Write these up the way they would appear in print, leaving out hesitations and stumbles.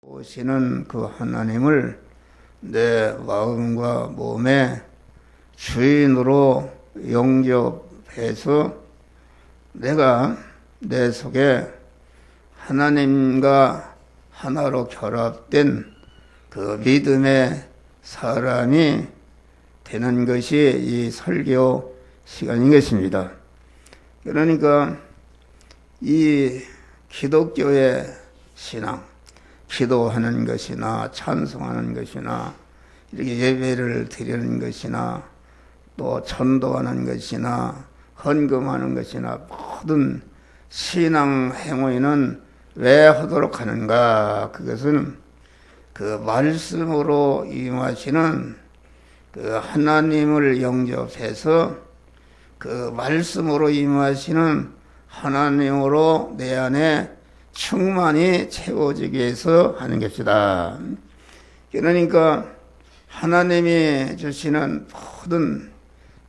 오시는 그 하나님을 내 마음과 몸의 주인으로 영접해서 내가 내 속에 하나님과 하나로 결합된 그 믿음의 사람이 되는 것이 이 설교 시간인 것입니다. 그러니까 이 기독교의 신앙, 기도하는 것이나 찬송하는 것이나 이렇게 예배를 드리는 것이나 또 전도하는 것이나 헌금하는 것이나 모든 신앙 행위는 왜 하도록 하는가? 그것은 그 말씀으로 임하시는 그 하나님을 영접해서 그 말씀으로 임하시는 하나님으로 내 안에 충만히 채워지기 위해서 하는 것이다. 그러니까 하나님이 주시는 모든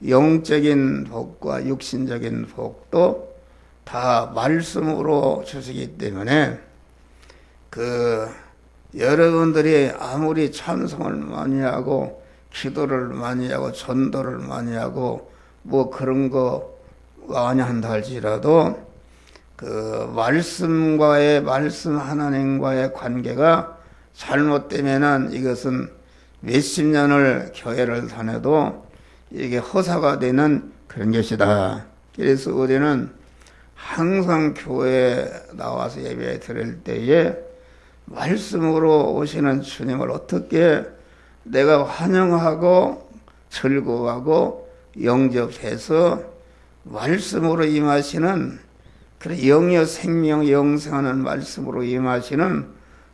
영적인 복과 육신적인 복도 다 말씀으로 주시기 때문에 그 여러분들이 아무리 찬송을 많이 하고 기도를 많이 하고 전도를 많이 하고 뭐 그런 거 많이 한다 할지라도 그 말씀과의 말씀 하나님과의 관계가 잘못되면은 이것은 몇십 년을 교회를 다녀도 이게 허사가 되는 그런 것이다. 그래서 우리는 항상 교회에 나와서 예배 드릴 때에 말씀으로 오시는 주님을 어떻게 내가 환영하고 즐거워하고 영접해서 말씀으로 임하시는 그래 영여 생명 영생하는 말씀으로 임하시는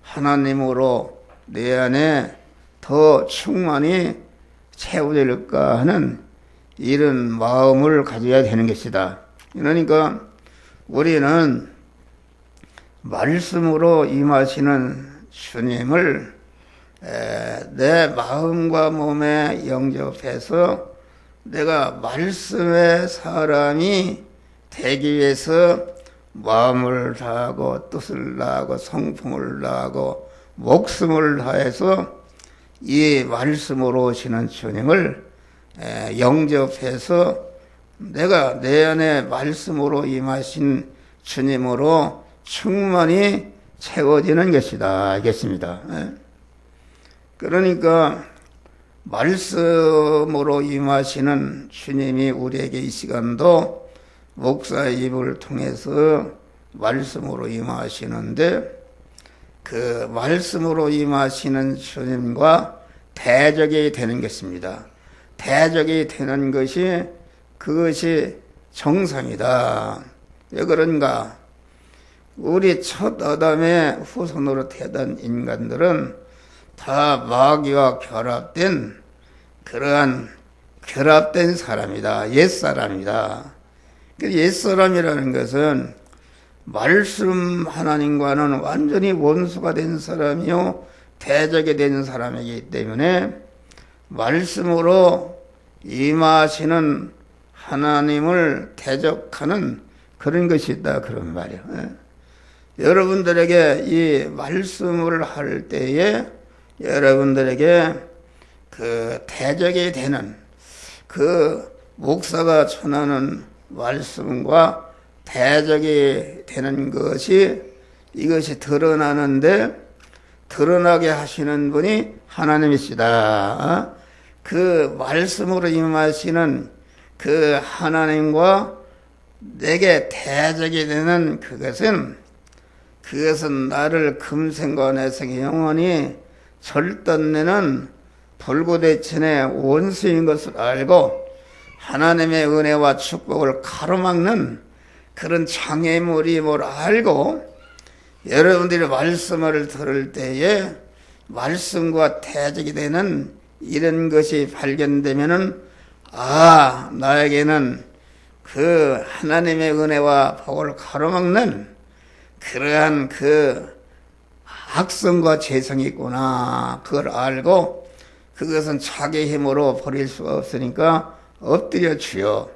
하나님으로 내 안에 더 충만히 채워질까 하는 이런 마음을 가져야 되는 것이다. 그러니까 우리는 말씀으로 임하시는 주님을 내 마음과 몸에 영접해서 내가 말씀의 사람이 되기 위해서 마음을 다하고 뜻을 다하고 성품을 다하고 목숨을 다해서 이 말씀으로 오시는 주님을 영접해서 내가 내 안에 말씀으로 임하신 주님으로 충만히 채워지는 것이다. 알겠습니다. 그러니까 말씀으로 임하시는 주님이 우리에게 이 시간도 목사의 입을 통해서 말씀으로 임하시는데 그 말씀으로 임하시는 주님과 대적이 되는 것입니다. 대적이 되는 것이 그것이 정상이다. 왜 그런가? 우리 첫 아담의 후손으로 태어난 인간들은 다 마귀와 결합된 그러한 결합된 사람이다. 옛사람이다. 옛사람이라는 것은 말씀 하나님과는 완전히 원수가 된 사람이요 대적이 된 사람이기 때문에 말씀으로 임하시는 하나님을 대적하는 그런 것이 있다 그런 말이에요. 여러분들에게 이 말씀을 할 때에 여러분들에게 그 대적이 되는 그 목사가 전하는 말씀과 대적이 되는 것이 이것이 드러나는데 드러나게 하시는 분이 하나님이시다. 그 말씀으로 임하시는 그 하나님과 내게 대적이 되는 그것은 나를 금생과 내생 영원히 절단내는 불구대천의 원수인 것을 알고 하나님의 은혜와 축복을 가로막는 그런 장애물이 뭘 알고 여러분들이 말씀을 들을 때에 말씀과 대적이 되는 이런 것이 발견되면은 나에게는 그 하나님의 은혜와 복을 가로막는 그러한 그 악성과 죄성이 있구나. 그걸 알고 그것은 자기 힘으로 버릴 수가 없으니까 엎드려 주여.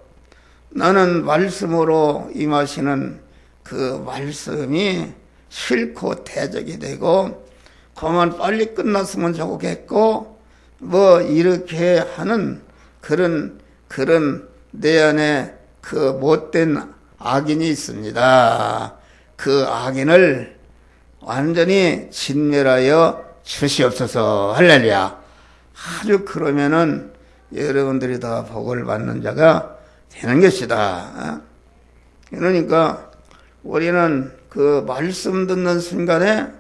나는 말씀으로 임하시는 그 말씀이 싫고 대적이 되고 그만 빨리 끝났으면 좋겠고 뭐 이렇게 하는 그런 내 안에 그 못된 악인이 있습니다. 그 악인을 완전히 진멸하여 주시옵소서. 할렐루야. 아주 그러면은 여러분들이 다 복을 받는 자가 되는 것이다. 그러니까 우리는 그 말씀 듣는 순간에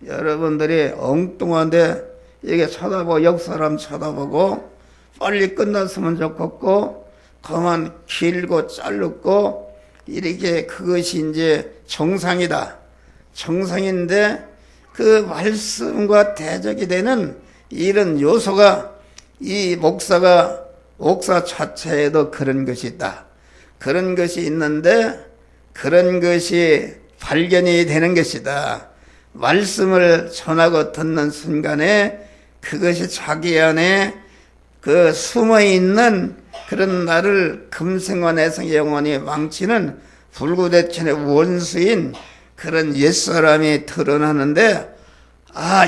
여러분들이 엉뚱한데 이게 쳐다보고 옆 사람 쳐다보고 빨리 끝났으면 좋겠고 그만 길고 짧고 이렇게 그것이 이제 정상이다. 정상인데 그 말씀과 대적이 되는 이런 요소가 이 목사 자체에도 그런 것이 있다. 그런 것이 있는데 그런 것이 발견이 되는 것이다. 말씀을 전하고 듣는 순간에 그것이 자기 안에 그 숨어있는 그런 나를 금생과 내생의 영원히 망치는 불구대천의 원수인 그런 옛사람이 드러나는데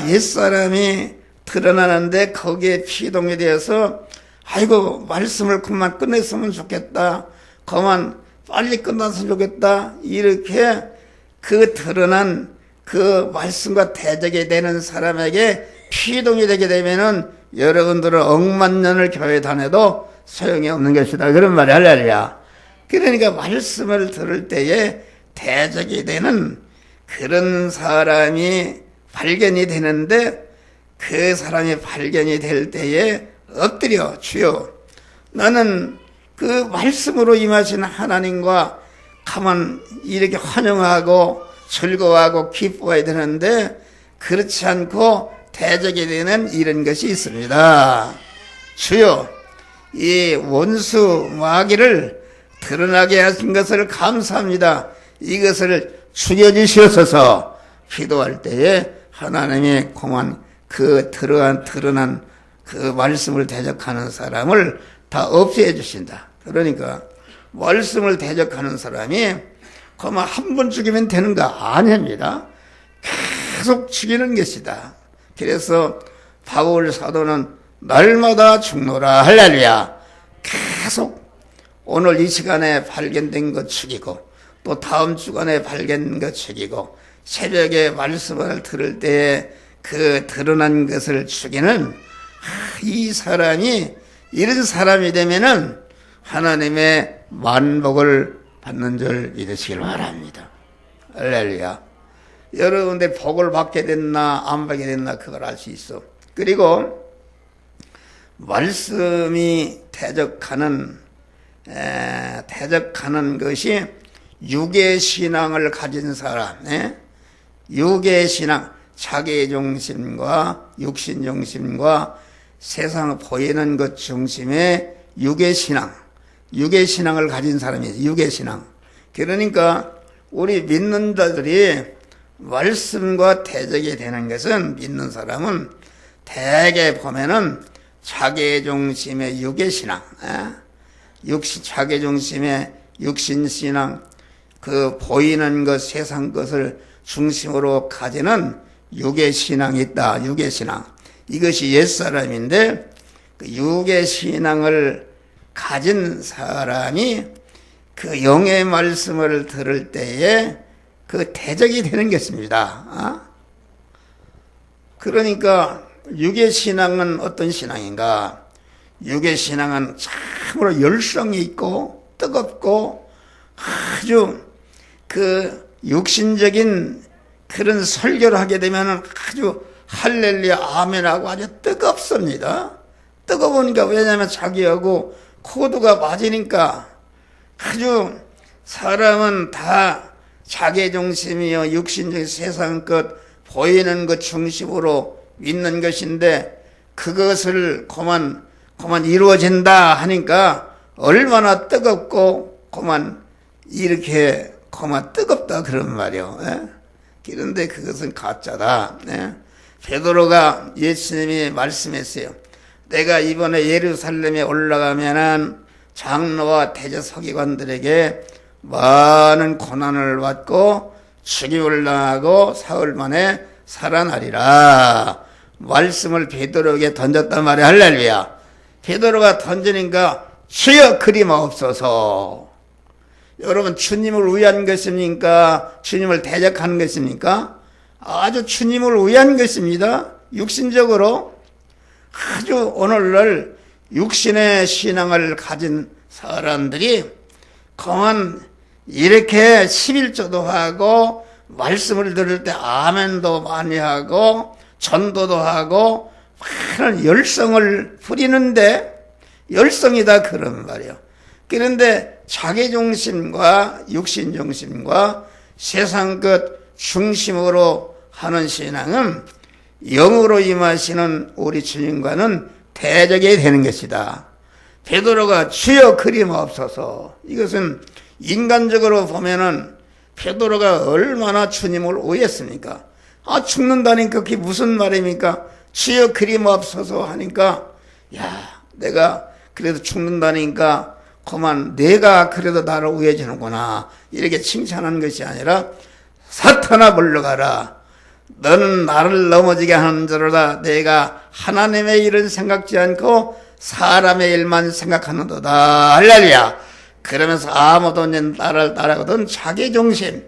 옛사람이 드러나는데 거기에 피동이 되어서 아이고 말씀을 그만 끝냈으면 좋겠다. 그만 빨리 끝났으면 좋겠다. 이렇게 그 드러난 그 말씀과 대적이 되는 사람에게 피동이 되게 되면은 여러분들은 억만년을 교회 다녀도 소용이 없는 것이다. 그런 말이 할렐루야. 그러니까 말씀을 들을 때에 대적이 되는 그런 사람이 발견이 되는데 그 사람이 발견이 될 때에 엎드려 주여 나는 그 말씀으로 임하신 하나님과 가만 이렇게 환영하고 즐거워하고 기뻐해야 되는데 그렇지 않고 대적이 되는 이런 것이 있습니다. 주여 이 원수 마귀를 드러나게 하신 것을 감사합니다. 이것을 죽여주시옵소서. 기도할 때에 하나님이 그만 그 드러난 그 말씀을 대적하는 사람을 다 없애 주신다. 그러니까 말씀을 대적하는 사람이 그만 한 번 죽이면 되는가? 아닙니다. 계속 죽이는 것이다. 그래서 바울 사도는 날마다 죽노라. 할렐루야. 계속 오늘 이 시간에 발견된 것 죽이고 또 다음 주간에 발견된 것 죽이고 새벽에 말씀을 들을 때에 그 드러난 것을 죽이는 이 사람이 이런 사람이 되면은 하나님의 만복을 받는 줄 믿으시길 바랍니다. 할렐루야. 여러분들 복을 받게 됐나 안 받게 됐나 그걸 알 수 있어. 그리고 말씀이 대적하는 것이 유괴신앙을 가진 사람, 유괴신앙, 자기중심과 육신중심과 세상 보이는 것 중심의 유괴신앙을 가진 사람이에요. 유괴신앙. 그러니까 우리 믿는 자들이 말씀과 대적이 되는 것은 믿는 사람은 대개 보면은 자기중심의 유괴신앙, 자기중심의 육신신앙, 그 보이는 것, 세상 것을 중심으로 가지는 유괴신앙이 있다. 유괴신앙. 이것이 옛사람인데 그 유괴신앙을 가진 사람이 그 영의 말씀을 들을 때에 그 대적이 되는 것입니다. 그러니까 유괴신앙은 어떤 신앙인가? 유괴신앙은 참으로 열성이 있고 뜨겁고 아주 그 육신적인 그런 설교를 하게 되면 아주 할렐루야 아멘하고 아주 뜨겁습니다. 뜨거우니까 왜냐하면 자기하고 코드가 맞으니까 아주 사람은 다 자기중심이요 육신적 세상 것 보이는 것 중심으로 믿는 것인데 그것을 그만 이루어진다 하니까 얼마나 뜨겁고 그만 이렇게 그만 뜨겁다 그런 말이요. 그런데 그것은 가짜다. 베드로가 예수님이 말씀했어요. 내가 이번에 예루살렘에 올라가면은 장로와 대제 서기관들에게 많은 고난을 받고 죽임을 당하고 사흘 만에 살아나리라. 말씀을 베드로에게 던졌단 말이야. 할렐루야. 베드로가 던지니까 주여 그리마옵소서. 여러분, 주님을 위한 것입니까? 주님을 대적하는 것입니까? 아주 주님을 위한 것입니다. 육신적으로 아주 오늘날 육신의 신앙을 가진 사람들이 그만 이렇게 11조도 하고 말씀을 들을 때 아멘도 많이 하고 전도도 하고 많은 열성을 부리는데, 열성이다 그런 말이에요. 그런데 자기중심과 육신중심과 세상 것 중심으로 하는 신앙은 영으로 임하시는 우리 주님과는 대적이 되는 것이다. 베드로가 주여 그리마옵소서. 이것은 인간적으로 보면은 베드로가 얼마나 주님을 오해했습니까? 죽는다니까 그게 무슨 말입니까? 주여 그리마옵소서 하니까, 야, 내가 그래도 죽는다니까 그만 내가 그래도 나를 오해해주는구나, 이렇게 칭찬하는 것이 아니라, 사탄아 물러가라. 너는 나를 넘어지게 하는 자로다. 내가 하나님의 일은 생각지 않고 사람의 일만 생각하는도다. 할렐루야. 그러면서 아무도 나를 따라거든 자기중심,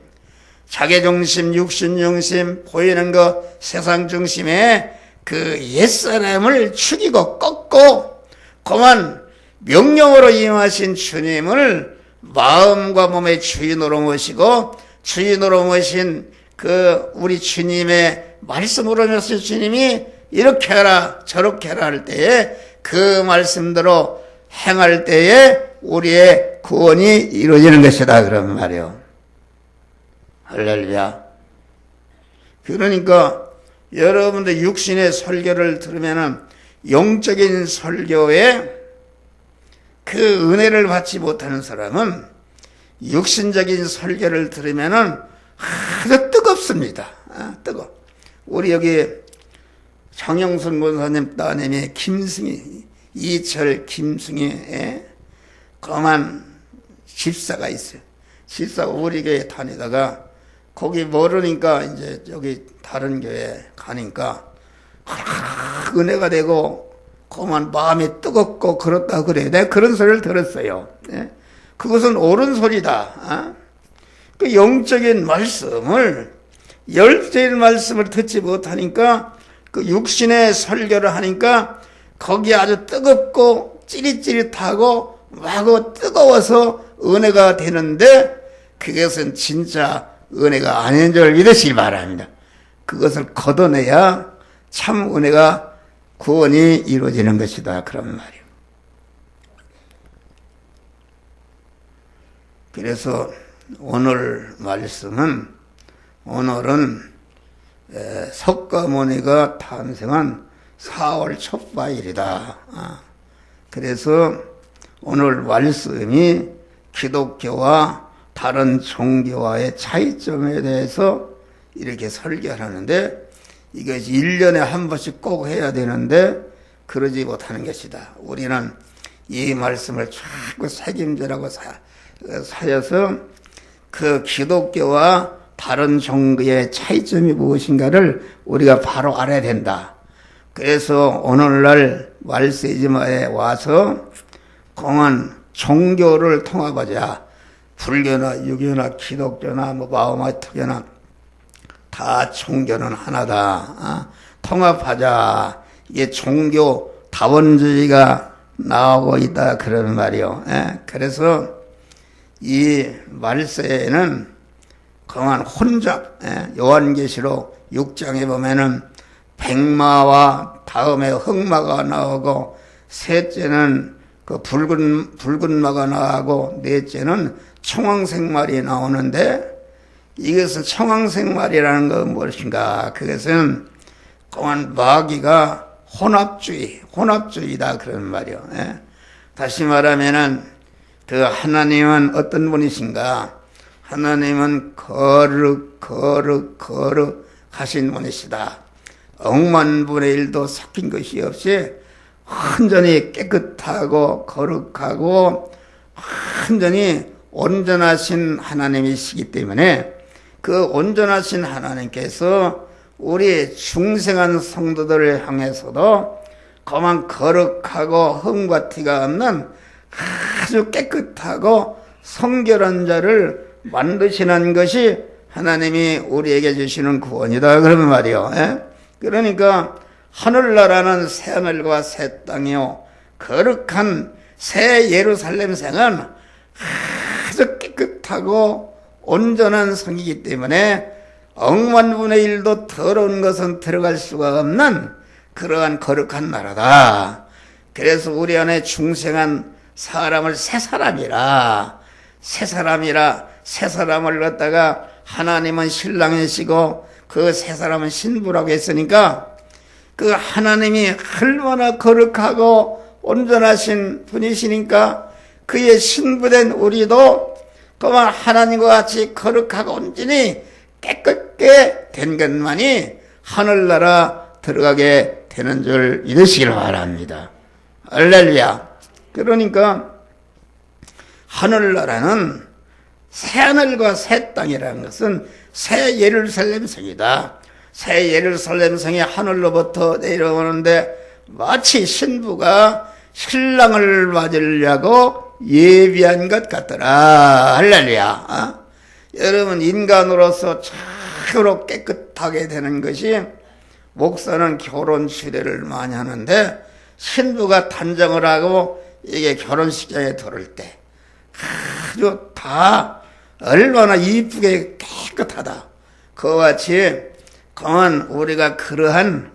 육신중심, 보이는 거 세상 중심에 그 옛사람을 죽이고 꺾고 그만 명령으로 임하신 주님을 마음과 몸의 주인으로 모시고, 주인으로 모신 그 우리 주님의 말씀으로 모신 주님이 이렇게 하라 저렇게 하라 할 때에 그 말씀대로 행할 때에 우리의 구원이 이루어지는 것이다 그런 말이에요. 할렐루야. 그러니까 여러분들 육신의 설교를 들으면은 영적인 설교에 그 은혜를 받지 못하는 사람은 육신적인 설교를 들으면은 아주 뜨겁습니다. 뜨거. 우리 여기 정영순 권사님 따님이 김승희, 이철 김승희의 검한 집사가 있어요. 집사가 우리 교회 다니다가 거기 모르니까 이제 여기 다른 교회 가니까 은혜가 되고 그만 마음이 뜨겁고 그렇다 그래. 내가 그런 소리를 들었어요. 그것은 옳은 소리다. 그 영적인 말씀을, 열적인 말씀을 듣지 못하니까 그 육신의 설교를 하니까 거기에 아주 뜨겁고 찌릿찌릿하고 마구 뜨거워서 은혜가 되는데 그것은 진짜 은혜가 아닌 줄 믿으시기 바랍니다. 그것을 걷어내야 참 은혜가 구원이 이루어지는 것이다 그런 말이에요. 그래서 오늘 말씀은, 오늘은 석가모니가 탄생한 4월 첫바일이다. 그래서 오늘 말씀이 기독교와 다른 종교와의 차이점에 대해서 이렇게 설교하는데, 이것이 1년에 한 번씩 꼭 해야 되는데 그러지 못하는 것이다. 우리는 이 말씀을 자꾸 책임지라고 사여서 그 기독교와 다른 종교의 차이점이 무엇인가를 우리가 바로 알아야 된다. 그래서 오늘날 말세지마에 와서 공안 종교를 통합하자. 불교나 유교나 기독교나 마오마트교나 다 종교는 하나다. 통합하자. 이게 종교 다원주의가 나오고 있다 그런 말이요. 그래서 이 말세에는 그만 혼잡, 요한계시록 6장에 보면은 백마와 다음에 흑마가 나오고, 셋째는 그 붉은 마가 나오고, 넷째는 청황색 말이 나오는데, 이것은 청황색 말이라는 건 무엇인가? 그것은 그만 마귀가 혼합주의다 그런 말이요. 다시 말하면은 그 하나님은 어떤 분이신가? 하나님은 거룩 하신 분이시다. 억만분의 일도 섞인 것이 없이 완전히 깨끗하고 거룩하고 완전히 온전하신 하나님이시기 때문에 그 온전하신 하나님께서 우리 중생한 성도들을 향해서도 그만 거룩하고 흠과 티가 없는 아주 깨끗하고 성결한 자를 만드시는 것이 하나님이 우리에게 주시는 구원이다 그런 말이요. 예? 그러니까 하늘나라는 새 하늘과 새 땅이요 거룩한 새 예루살렘 생은 아주 깨끗하고 온전한 성이기 때문에 억만분의 1도 더러운 것은 들어갈 수가 없는 그러한 거룩한 나라다. 그래서 우리 안에 중생한 사람을 새 사람이라 새 사람을 갖다가 하나님은 신랑이시고 그 새 사람은 신부라고 했으니까 그 하나님이 얼마나 거룩하고 온전하신 분이시니까 그의 신부된 우리도 그만 하나님과 같이 거룩하고 온전히 깨끗게 된 것만이 하늘나라 들어가게 되는 줄 믿으시길 바랍니다. 할렐루야. 그러니까 하늘나라는 새하늘과 새 땅이라는 것은 새 예루살렘 성이다. 새 예루살렘 성이 하늘로부터 내려오는데 마치 신부가 신랑을 맞으려고 예비한 것 같더라. 할렐루야. 여러분 인간으로서 참으로 깨끗하게 되는 것이 목사는 결혼 주례를 많이 하는데 신부가 단정을 하고 이게 결혼식장에 들어올 때 아주 다 얼마나 이쁘게 깨끗하다. 그와 같이 그만 우리가 그러한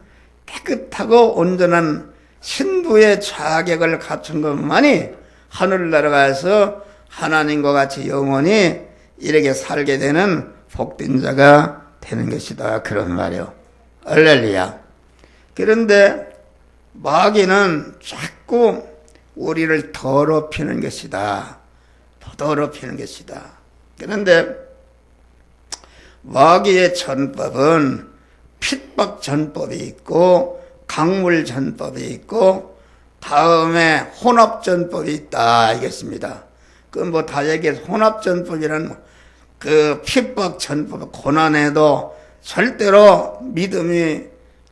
깨끗하고 온전한 신부의 자격을 갖춘 것만이 하늘나라 가서 하나님과 같이 영원히 이렇게 살게 되는 복된 자가 되는 것이다. 그런 말이요. 할렐루야. 그런데 마귀는 자꾸 우리를 더럽히는 것이다. 더럽히는 것이다. 그런데 마귀의 전법은 핍박 전법이 있고 강물 전법이 있고 다음에 혼합 전법이 있다 이겠습니다. 그 뭐 다 얘기해서 혼합 전법이라는 그 핍박 전법 고난에도 절대로 믿음이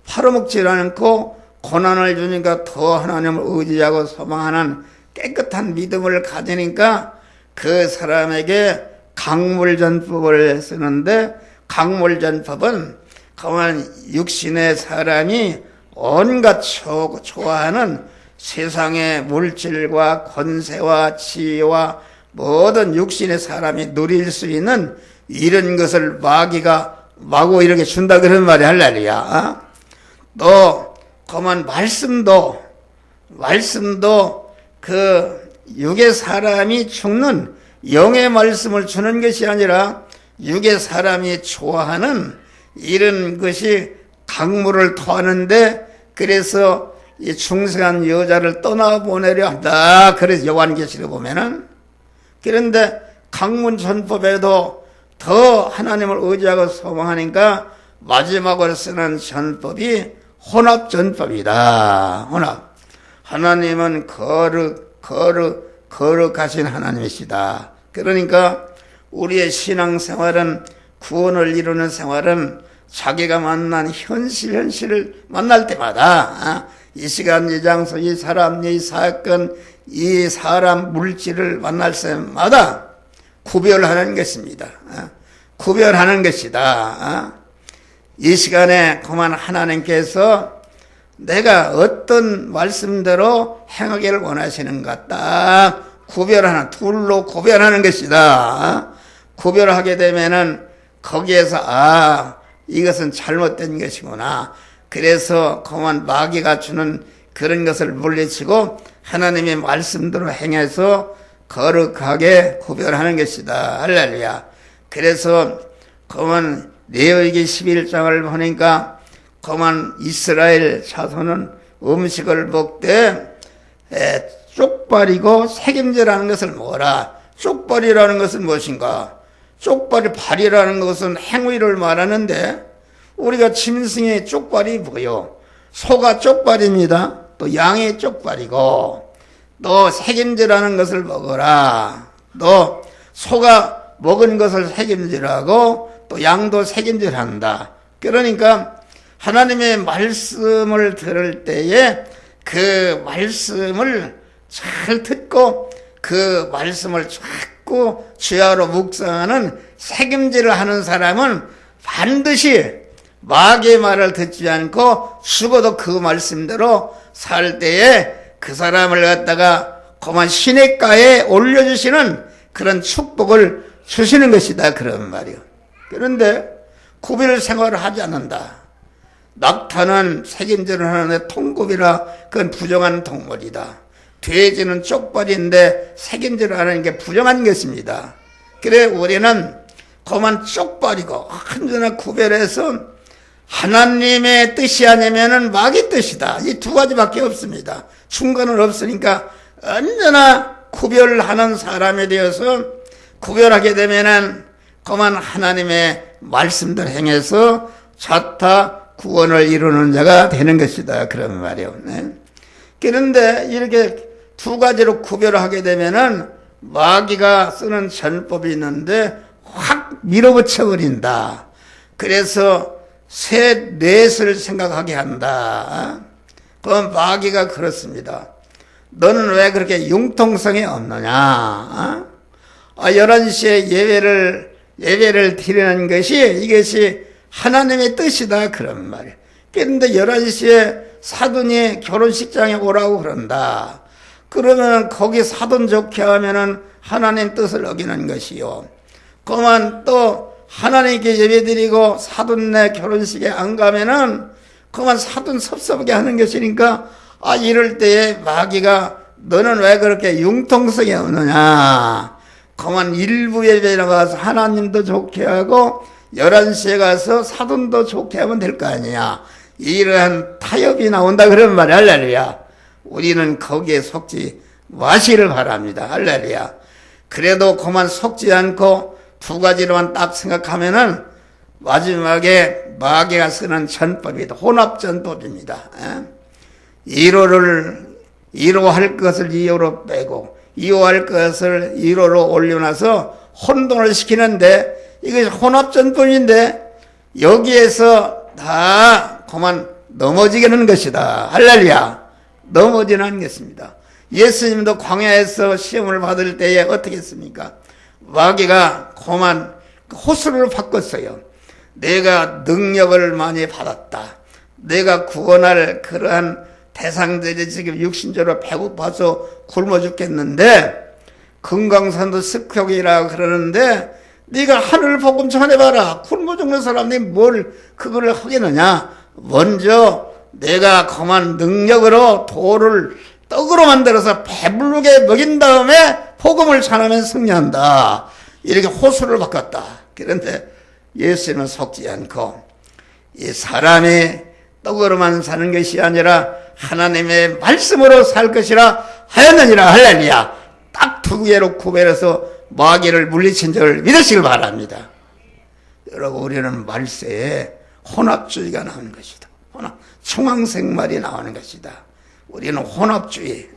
팔아먹지 않고 고난을 주니까 더 하나님을 의지하고 소망하는 깨끗한 믿음을 가지니까 그 사람에게 강물전법을 쓰는데 강물전법은 그만 육신의 사람이 온갖 좋아하는 세상의 물질과 권세와 지혜와 모든 육신의 사람이 누릴 수 있는 이런 것을 마귀가 마구 이렇게 준다 그런 말이 할렐루야. 또 그만 말씀도 그 육의 사람이 죽는 영의 말씀을 주는 것이 아니라 육의 사람이 좋아하는 이런 것이 강물을 토하는데 그래서 이 중생한 여자를 떠나보내려 한다. 그래서 요한계시록 보면은 그런데 강문 전법에도 더 하나님을 의지하고 소망하니까 마지막으로 쓰는 전법이 혼합 전법이다. 혼합. 하나님은 거룩하신 하나님이시다. 그러니까 우리의 신앙생활은 구원을 이루는 생활은 자기가 만난 현실을 만날 때마다 이 시간, 이 장소, 이 사람, 이 사건, 이 사람 물질을 만날 때마다 구별하는 것입니다. 구별하는 것이다. 이 시간에 그만 하나님께서 내가 어떤 말씀대로 행하기를 원하시는가 딱 구별하는 둘로 구별하는 것이다. 구별하게 되면은 거기에서 이것은 잘못된 것이구나. 그래서 그만 마귀가 주는 그런 것을 물리치고 하나님의 말씀대로 행해서 거룩하게 구별하는 것이다. 할렐루야. 그래서 그만 레위기 11장을 보니까 그만 이스라엘 자손은 음식을 먹되 쪽발이고 색임제라는 것을 뭐라? 쪽발이라는 것은 무엇인가? 발이라는 것은 행위를 말하는데 우리가 짐승의 쪽발이 뭐요? 소가 쪽발입니다. 또 양의 쪽발이고 또 색임제라는 것을 먹어라. 또 소가 먹은 것을 색임제라고 또 양도 색임제를 한다. 그러니까 하나님의 말씀을 들을 때에 그 말씀을 잘 듣고 그 말씀을 자꾸 주야로 묵상하는 책임질을 하는 사람은 반드시 마귀의 말을 듣지 않고 죽어도 그 말씀대로 살 때에 그 사람을 갖다가 그만 시냇가에 올려주시는 그런 축복을 주시는 것이다, 그런 말이요. 그런데 구별 생활을 하지 않는다. 낙타는 책임질을 하는데 통굽이라 그건 부정한 동물이다. 돼지는 쪽발인데 책임질을 하는 게 부정한 것입니다. 그래 우리는 그만 쪽발이고 언제나 구별해서 하나님의 뜻이 아니면은 마귀 뜻이다. 이 두 가지밖에 없습니다. 중간은 없으니까 언제나 구별하는 사람에 대해서 구별하게 되면은 그만 하나님의 말씀들 행해서 자타 구원을 이루는 자가 되는 것이다, 그런 말이에요. 네. 그런데 이렇게 두 가지로 구별하게 되면은 마귀가 쓰는 전법이 있는데 확 밀어붙여 버린다. 그래서 새 넷을 생각하게 한다. 그 마귀가 그렇습니다. 너는 왜 그렇게 융통성이 없느냐? 11시에 예배를 드리는 것이 이것이 하나님의 뜻이다, 그런 말이에요. 그런데 11시에 사돈이 결혼식장에 오라고 그런다. 그러면 거기 사돈 좋게 하면은 하나님 뜻을 어기는 것이요. 그만 또 하나님께 예배드리고 사돈네 결혼식에 안 가면은 그만 사돈 섭섭하게 하는 것이니까 이럴 때에 마귀가 너는 왜 그렇게 융통성이 없느냐. 그만 일부 예배에 나가서 하나님도 좋게 하고 11시에 가서 사돈도 좋게 하면 될 거 아니야. 이러한 타협이 나온다, 그런 말이야. 할렐루야. 우리는 거기에 속지 마시를 바랍니다. 할렐루야. 그래도 그만 속지 않고 두 가지로만 딱 생각하면은 마지막에 마귀가 쓰는 전법이다. 혼합전법입니다. 1호할 것을 2호로 빼고 2호할 것을 1호로 올려놔서 혼돈을 시키는데 이것이 혼합전법인데 여기에서 다 그만 넘어지게 것이다. 할렐루야. 넘어지는 것입니다. 예수님도 광야에서 시험을 받을 때에 어떻게 했습니까? 마귀가 그만 호수를 바꿨어요. 내가 능력을 많이 받았다. 내가 구원할 그러한 대상들이 지금 육신적으로 배고파서 굶어 죽겠는데 금강산도 습격이라 그러는데 네가 하늘 복음 전해봐라. 굶어 죽는 사람이 뭘 그거를 하겠느냐. 먼저 내가 그만 능력으로 돌을 떡으로 만들어서 배부르게 먹인 다음에 복음을 전하면 승리한다. 이렇게 호수를 바꿨다. 그런데 예수는 속지 않고 이 사람이 떡으로만 사는 것이 아니라 하나님의 말씀으로 살 것이라 하였느니라. 할렐루야. 딱 두 개로 구별해서 마귀를 물리친 적을 믿으시길 바랍니다. 여러분, 우리는 말세에 혼합주의가 나오는 것이다. 총황생말이 나오는 것이다. 우리는 혼합주의.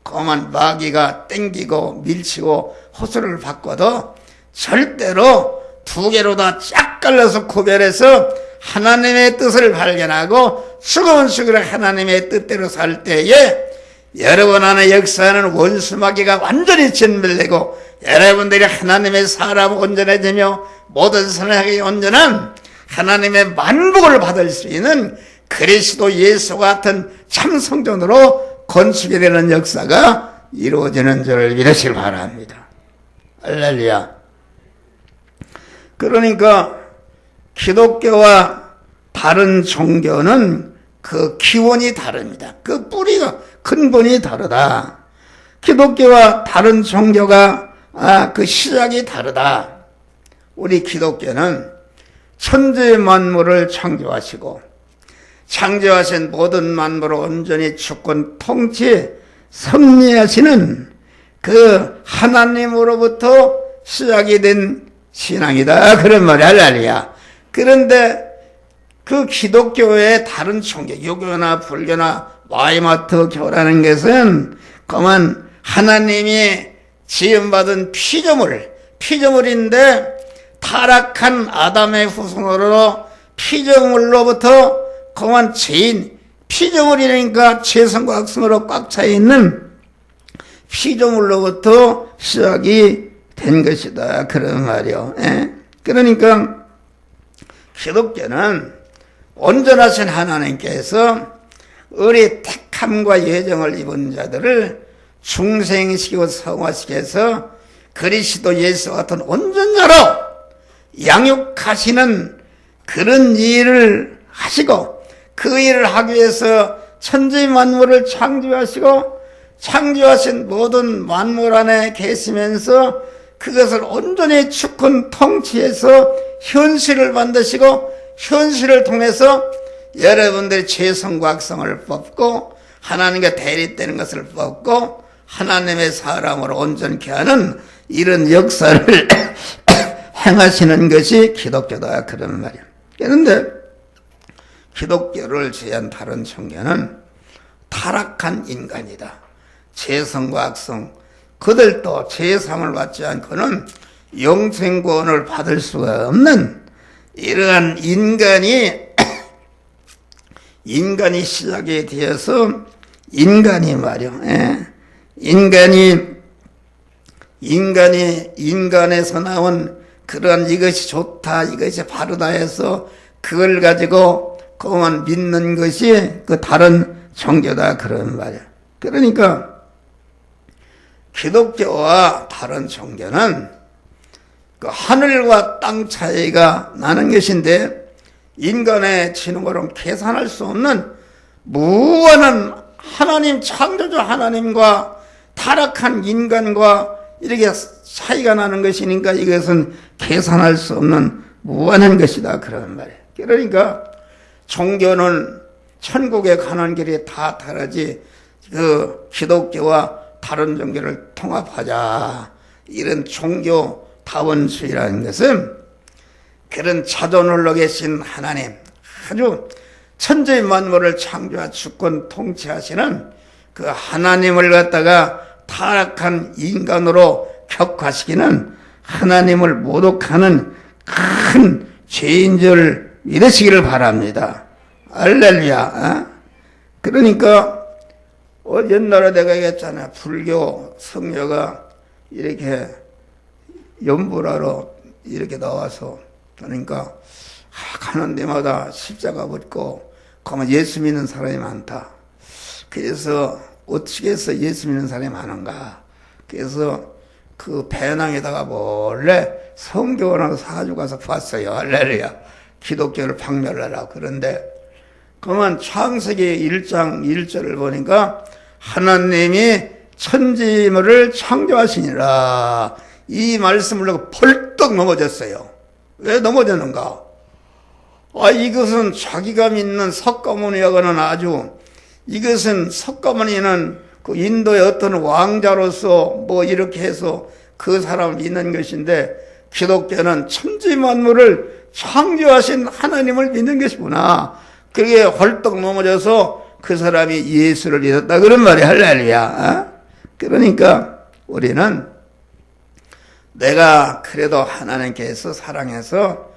그만 마귀가 땡기고 밀치고 호수를 바꿔도 절대로 두 개로 다 쫙 갈라서 구별해서 하나님의 뜻을 발견하고 죽으면 죽으라 하나님의 뜻대로 살 때에 여러분 안에 역사하는 원수 마귀가 완전히 진멸되고 여러분들이 하나님의 사람 온전해지며 모든 선악에 온전한 하나님의 만복을 받을 수 있는 그리스도 예수 같은 참 성전으로 건축이 되는 역사가 이루어지는 줄을 믿으시길 바랍니다. 할렐루야. 그러니까 기독교와 다른 종교는 그 기원이 다릅니다. 그 뿌리가 근본이 다르다. 기독교와 다른 종교가 그 시작이 다르다. 우리 기독교는 천지 만물을 창조하시고 창조하신 모든 만물을 온전히 주권 통치 섭리하시는 그 하나님으로부터 시작이 된 신앙이다. 그런 말이 할렐루야. 그런데 그 기독교의 다른 종교, 유교나 불교나 마이마트 교라는 것은 그만 하나님이 지음받은 피조물인데 타락한 아담의 후손으로 피조물로부터 그만 죄인, 피조물이니까 죄성과 악성으로 꽉 차 있는 피조물로부터 시작이 된 것이다. 그런 말이요. 예? 그러니까 기독교는 온전하신 하나님께서 우리 택함과 예정을 입은 자들을 중생시키고 성화시켜서 그리스도 예수와 같은 온전자로 양육하시는 그런 일을 하시고, 그 일을 하기 위해서 천지 만물을 창조하시고 창조하신 모든 만물 안에 계시면서 그것을 온전히 주권 통치해서 현실을 만드시고, 현실을 통해서 여러분들의 죄성과 악성을 뽑고 하나님과 대립되는 것을 뽑고 하나님의 사람으로 온전케 하는 이런 역사를 행하시는 것이 기독교다. 그런 말이에요. 그런데 기독교를 제한 다른 종교는 타락한 인간이다. 죄성과 악성, 그들도 죄사함을 받지 않고는 영생구원을 받을 수가 없는 이러한 인간이 시작이 되어서 인간이 말이요. 인간에서 나온 그런 이것이 좋다, 이것이 바르다 해서 그걸 가지고 그만 믿는 것이 그 다른 종교다. 그런 말이야. 그러니까 기독교와 다른 종교는 그 하늘과 땅 차이가 나는 것인데, 인간의 지능으로는 계산할 수 없는 무한한 하나님, 창조주 하나님과 타락한 인간과 이렇게 차이가 나는 것이니까 이것은 계산할 수 없는 무한한 것이다. 그런 말이에요. 그러니까 종교는 천국에 가는 길이 다 다르지, 그 기독교와 다른 종교를 통합하자, 이런 종교 다원주의라는 것은 그런 자존을로 계신 하나님, 아주 천지 만물을 창조하 주권 통치하시는 그 하나님을 갖다가 타락한 인간으로 격화시키는, 하나님을 모독하는 큰 죄인 줄 믿으시기를 바랍니다. 할렐루야. 그러니까 옛날에 내가 얘기했잖아요. 불교 성녀가 이렇게 연불하러 이렇게 나와서, 그러니까 가는 데마다 십자가 붙고 가면 예수 믿는 사람이 많다. 그래서 어떻게 해서 예수 믿는 사람이 많은가. 그래서 그 배낭에다가 몰래 성경을 하나 사가지고 가서 봤어요. 할렐루야. 기독교를 박멸하라고. 그런데 그러면 창세기 1장 1절을 보니까 하나님이 천지물을 창조하시니라, 이 말씀을 듣고 벌떡 넘어졌어요. 왜 넘어졌는가? 이것은 자기가 믿는 석가모니하고는 아주, 이것은 석가모니는 그 인도의 어떤 왕자로서 뭐 이렇게 해서 그 사람을 믿는 것인데, 기독교는 천지 만물을 창조하신 하나님을 믿는 것이구나. 그게 헐떡 넘어져서 그 사람이 예수를 믿었다. 그런 말이 할렐루야. 그러니까 우리는 내가 그래도 하나님께서 사랑해서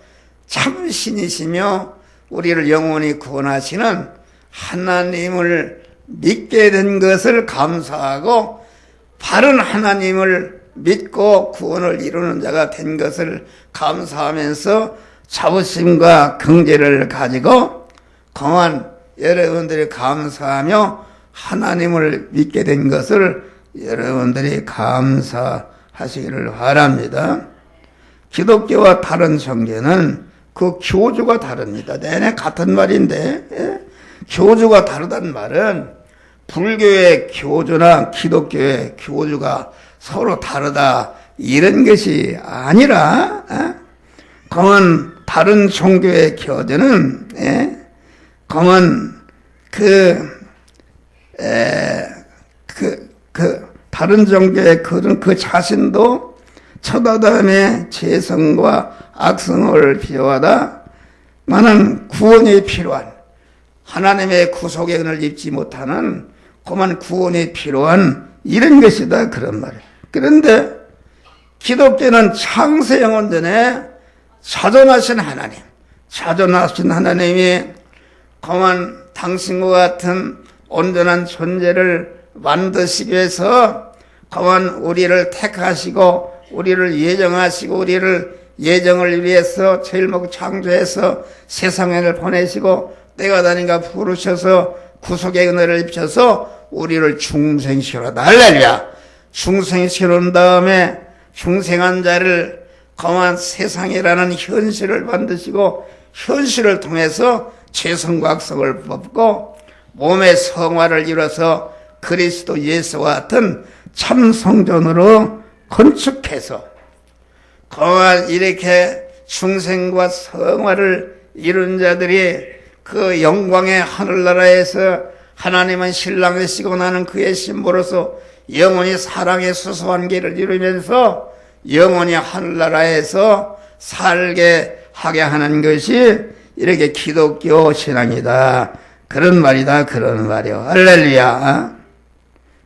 참 신이시며 우리를 영원히 구원하시는 하나님을 믿게 된 것을 감사하고, 바른 하나님을 믿고 구원을 이루는 자가 된 것을 감사하면서 자부심과 긍지를 가지고 그만 여러분들이 감사하며 하나님을 믿게 된 것을 여러분들이 감사하시기를 바랍니다. 기독교와 다른 종교는 그 교주가 다릅니다. 내내 같은 말인데, 교주가 다르다는 말은 불교의 교주나 기독교의 교주가 서로 다르다, 이런 것이 아니라, 그러면 다른 종교의 교주는, 그러면 다른 종교의 그 자신도 첫 아담의 죄성과 악성을 비워하다 만한 구원이 필요한, 하나님의 구속의 은혜를 입지 못하는 그만 구원이 필요한 이런 것이다. 그런 말이에요. 그런데 기독교는 창세 영원전에 자존하신 하나님, 자존하신 하나님이 그만 당신과 같은 온전한 존재를 만드시기 위해서 그만 우리를 택하시고 우리를 예정하시고 우리를 예정을 위해서 제일 먼저 창조해서 세상을 보내시고 때가 다니까 부르셔서 구속의 은혜를 입혀서 우리를 중생시켜라. 할렐루야. 중생시켜놓은 다음에 중생한 자를 거한 세상이라는 현실을 만드시고 현실을 통해서 죄성과 악성을 뽑고 몸의 성화를 이뤄서 그리스도 예수와 같은 참 성전으로 건축해서 거한 이렇게 중생과 성화를 이룬 자들이 그 영광의 하늘나라에서 하나님은 신랑이시고 나는 그의 신부로서 영원히 사랑의 수수한 길을 이루면서 영원히 하늘나라에서 살게 하게 하는 것이 이렇게 기독교 신앙이다. 그런 말이다. 그런 말이요. 할렐루야.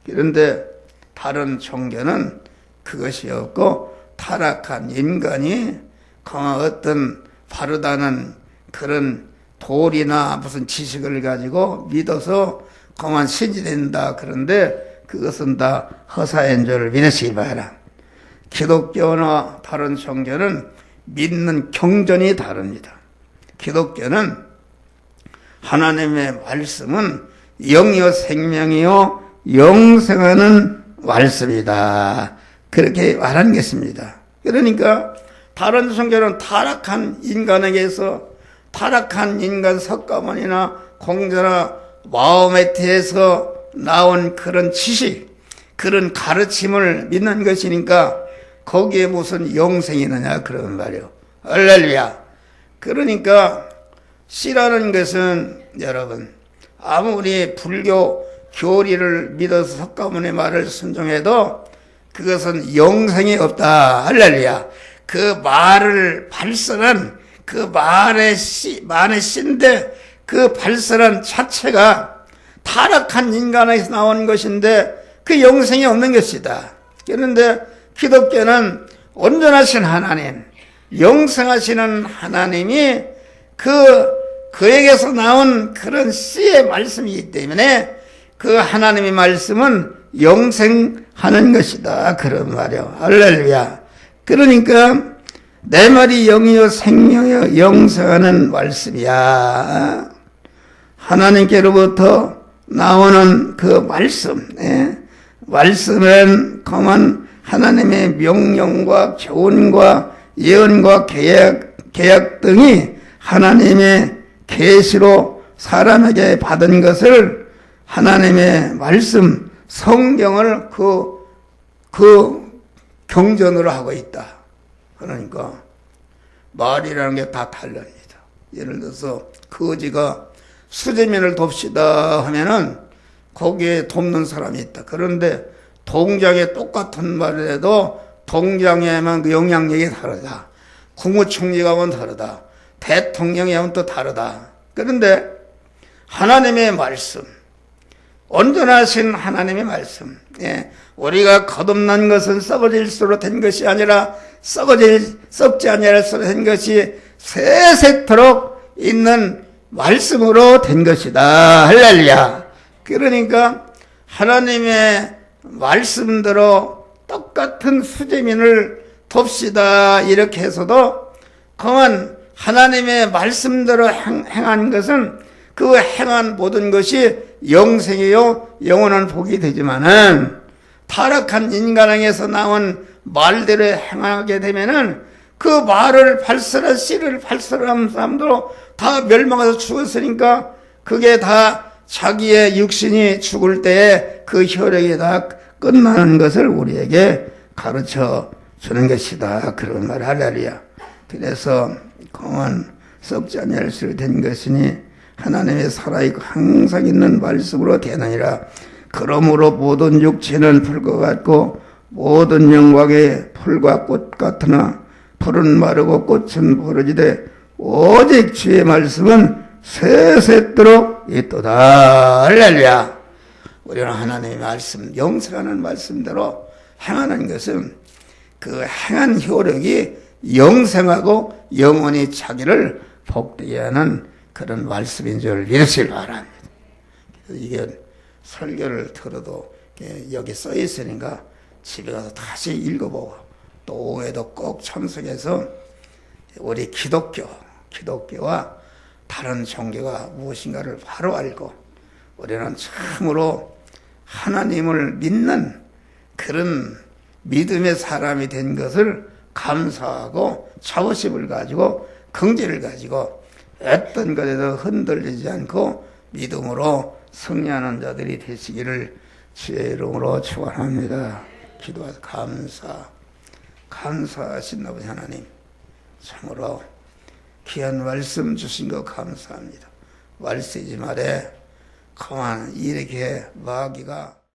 그런데 다른 종교는 그것이 없고 타락한 인간이 어떤 바르다는 그런 도리나 무슨 지식을 가지고 믿어서 그만 신이 된다. 그런데 그것은 다 허사인 줄 믿으시기 바라. 기독교나 다른 종교는 믿는 경전이 다릅니다. 기독교는 하나님의 말씀은 영이요 생명이요 영생하는 말씀이다. 그렇게 말한 것입니다. 그러니까 다른 종교는 타락한 인간에게서 타락한 인간 석가모니나 공자나 마호메트에서 나온 그런 지식, 그런 가르침을 믿는 것이니까 거기에 무슨 영생이 있느냐 그런 말이요. 할렐루야. 그러니까 씨라는 것은 여러분 아무리 불교 교리를 믿어서 석가모니 말을 순종해도 그것은 영생이 없다. 할렐루야. 그 말을 발설한 그 말의 씨인데 그 발설한 자체가 타락한 인간에서 나온 것인데 그 영생이 없는 것이다. 그런데 기독교는 온전하신 하나님, 영생하시는 하나님이 그에게서 나온 그런 씨의 말씀이기 때문에 그 하나님의 말씀은 영생하는 것이다. 그런 말이요. 할렐루야. 그러니까 내 말이 영이요 생명이요 영생하는 말씀이야. 하나님께로부터 나오는 그 말씀, 말씀은 그만 하나님의 명령과 교훈과 예언과 계약 등이 하나님의 계시로 사람에게 받은 것을 하나님의 말씀, 성경을 그 경전으로 하고 있다. 그러니까 말이라는 게 다 다릅니다. 예를 들어서 거지가 수재민을 돕시다 하면은 거기에 돕는 사람이 있다. 그런데 동장에 똑같은 말을 해도 동장에만 그 영향력이 다르다. 국무총리가 하면 다르다. 대통령이 하면 또 다르다. 그런데 하나님의 말씀, 온전하신 하나님의 말씀, 우리가 거듭난 것은 썩어질수록 된 것이 아니라 썩지 아니할수록 된 것이 세세토록 있는 말씀으로 된 것이다. 할렐루야. 그러니까 하나님의 말씀대로 똑같은 수재민을 돕시다 이렇게 해서도 그만 하나님의 말씀대로 행한 것은 그 행한 모든 것이 영생이요 영원한 복이 되지만은 타락한 인간에게서 나온 말대로 행하게 되면은 그 말을 발설한 씨를 발설한 사람도 다 멸망해서 죽었으니까 그게 다 자기의 육신이 죽을 때에 그 혈액이 다 끝나는 것을 우리에게 가르쳐 주는 것이다. 그런 말 할렐루야. 그래서 그만 썩지 아니할 수 된 것이니 하나님의 살아있고 항상 있는 말씀으로 되느니라. 그러므로 모든 육체는 풀과 같고 모든 영광의 풀과 꽃 같으나 풀은 마르고 꽃은 부러지되 오직 주의 말씀은 세세토록 있도다. 할렐루야. 우리는 하나님의 말씀, 영생하는 말씀대로 행하는 것은 그 행한 효력이 영생하고 영원히 자기를 복되게 하는 그런 말씀인 줄 믿으시기 바랍니다. 이게 설교를 들어도 여기 써 있으니까 집에 가서 다시 읽어보고 또 오후에도 꼭 참석해서 우리 기독교와 다른 종교가 무엇인가를 바로 알고 우리는 참으로 하나님을 믿는 그런 믿음의 사람이 된 것을 감사하고 자부심을 가지고 긍지를 가지고 어떤 것에도 흔들리지 않고 믿음으로 승리하는 자들이 되시기를 주의 이름으로 축원합니다. 기도하서 감사하신 아버지 하나님, 참으로 귀한 말씀 주신 거 감사합니다. 말쓰지 말에 가만 이렇게 마귀가